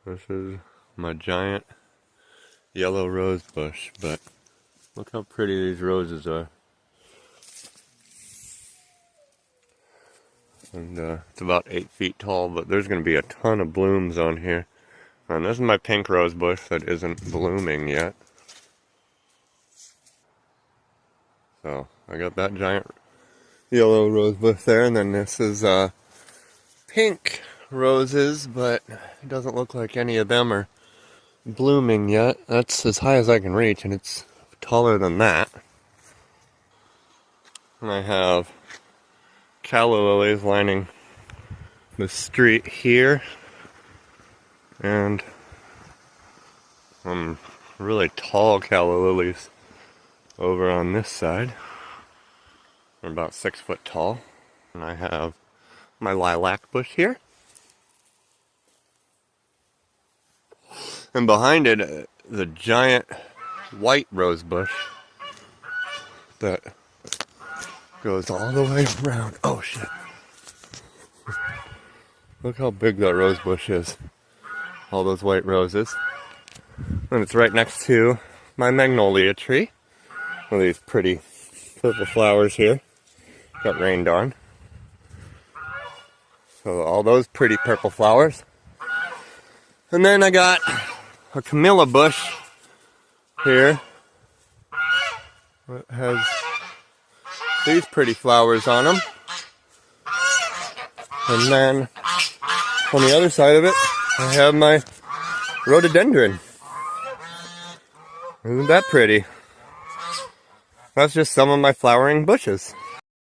This is my giant yellow rose bush, but look how pretty these roses are. And it's about 8 feet tall, but there's going to be a ton of blooms on here. And this is my pink rose bush that isn't blooming yet. So I got that giant yellow rose bush there, and then this is pink roses, but it doesn't look like any of them are blooming yet. That's as high as I can reach, and it's taller than that. And I have calla lilies lining the street here, and really tall calla lilies over on this side. They're about 6 foot tall. And I have my lilac bush here. And behind it, the giant white rose bush that goes all the way around. Oh shit. Look how big that rose bush is. All those white roses. And it's right next to my magnolia tree. One of these pretty purple flowers here. Got rained on. So all those pretty purple flowers. And then I got a camellia bush here. It has these pretty flowers on them. And then on the other side of it, I have my rhododendron. Isn't that pretty? That's just some of my flowering bushes.